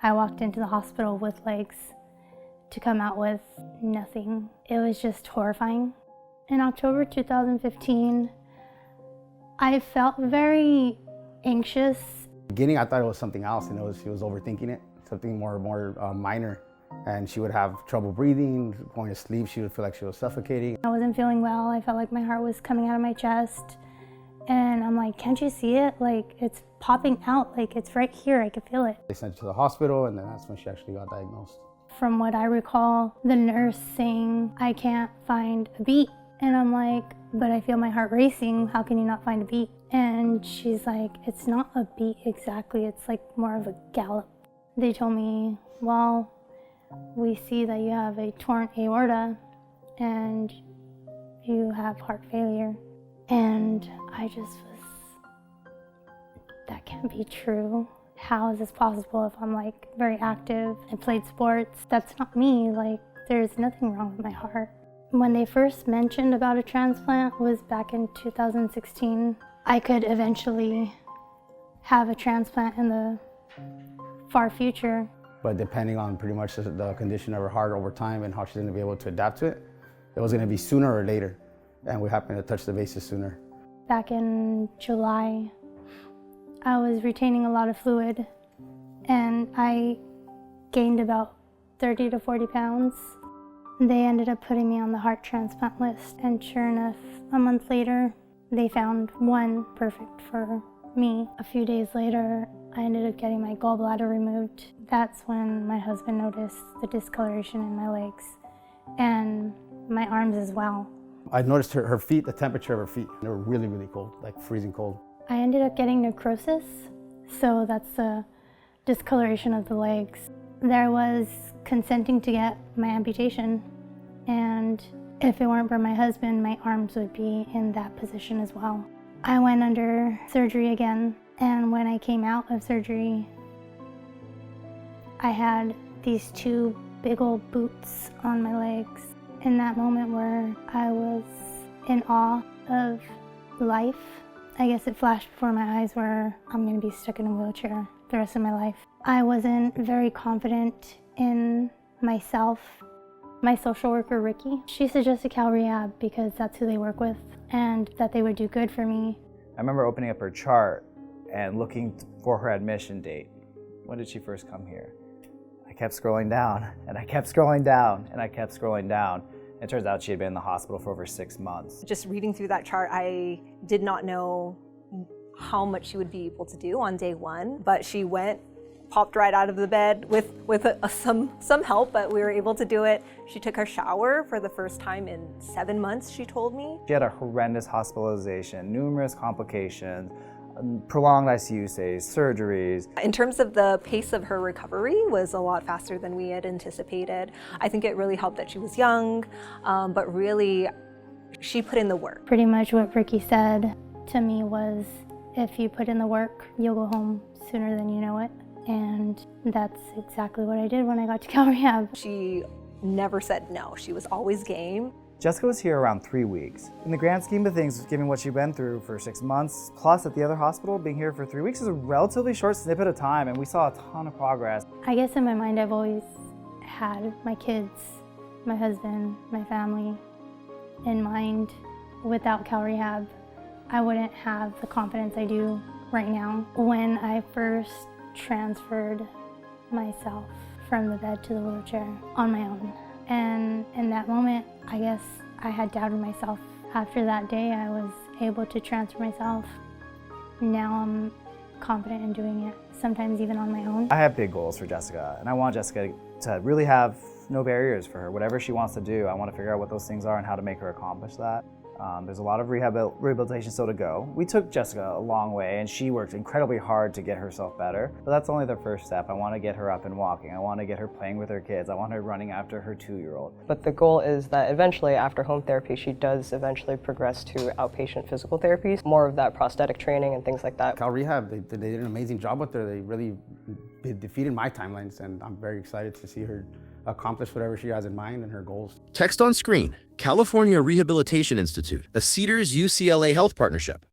I walked into the hospital with legs to come out with nothing. It was just horrifying. In October 2015, I felt very anxious. Beginning, I thought it was something else, she was overthinking it, something more minor. And she would have trouble breathing, going to sleep, she would feel like she was suffocating. I wasn't feeling well, I felt like my heart was coming out of my chest. And I'm like, can't you see it? Like, it's popping out, like it's right here, I could feel it. They sent her to the hospital, and then that's when she actually got diagnosed. From what I recall, the nurse saying, I can't find a beat. And I'm like, but I feel my heart racing, how can you not find a beat? And she's like, it's not a beat exactly, it's like more of a gallop. They told me, well, we see that you have a torn aorta and you have heart failure. And I just was, that can't be true. How is this possible if I'm like very active and played sports? That's not me, like there's nothing wrong with my heart. When they first mentioned about a transplant was back in 2016. I could eventually have a transplant in the far future. But depending on pretty much the condition of her heart over time and how she's going to be able to adapt to it, it was going to be sooner or later. And we happened to touch the bases sooner. Back in July, I was retaining a lot of fluid and I gained about 30 to 40 pounds. They ended up putting me on the heart transplant list, and sure enough, a month later, they found one perfect for me. A few days later, I ended up getting my gallbladder removed. That's when my husband noticed the discoloration in my legs and my arms as well. I noticed her feet, the temperature of her feet, they were really, really cold, like freezing cold. I ended up getting necrosis, so that's the discoloration of the legs. There was consenting to get my amputation, and if it weren't for my husband, my arms would be in that position as well. I went under surgery again, and when I came out of surgery, I had these two big old boots on my legs. In that moment where I was in awe of life, I guess it flashed before my eyes where I'm going to be stuck in a wheelchair the rest of my life. I wasn't very confident in myself. My social worker, Ricky, she suggested Cal Rehab because that's who they work with and that they would do good for me. I remember opening up her chart and looking for her admission date. When did she first come here? I kept scrolling down, and I kept scrolling down, and I kept scrolling down. It turns out she had been in the hospital for over 6 months. Just reading through that chart, I did not know how much she would be able to do on day one, but she popped right out of the bed with some help, but we were able to do it. She took her shower for the first time in 7 months, she told me. She had a horrendous hospitalization, numerous complications, prolonged ICU stays, surgeries. In terms of the pace of her recovery was a lot faster than we had anticipated. I think it really helped that she was young, but really she put in the work. Pretty much what Ricky said to me was, if you put in the work, you'll go home sooner than you know it. And that's exactly what I did when I got to Cal Rehab. She never said no, she was always game. Jessica was here around 3 weeks. In the grand scheme of things, given what she'd been through for 6 months, plus at the other hospital, being here for 3 weeks is a relatively short snippet of time, and we saw a ton of progress. I guess in my mind I've always had my kids, my husband, my family in mind. Without Cal Rehab, I wouldn't have the confidence I do right now. When I first transferred myself from the bed to the wheelchair on my own, and in that moment, I guess I had doubted myself. After that day, I was able to transfer myself. Now I'm confident in doing it, sometimes even on my own. I have big goals for Jessica, and I want Jessica to really have no barriers for her. Whatever she wants to do, I want to figure out what those things are and how to make her accomplish that. There's a lot of rehabilitation still to go. We took Jessica a long way, and she worked incredibly hard to get herself better. But that's only the first step. I want to get her up and walking. I want to get her playing with her kids. I want her running after her 2-year-old. But the goal is that eventually, after home therapy, she does eventually progress to outpatient physical therapy, more of that prosthetic training and things like that. Cal Rehab, they did an amazing job with her. They really defeated my timelines, and I'm very excited to see her accomplish whatever she has in mind and her goals. Text on screen, California Rehabilitation Institute, a Cedars UCLA Health partnership.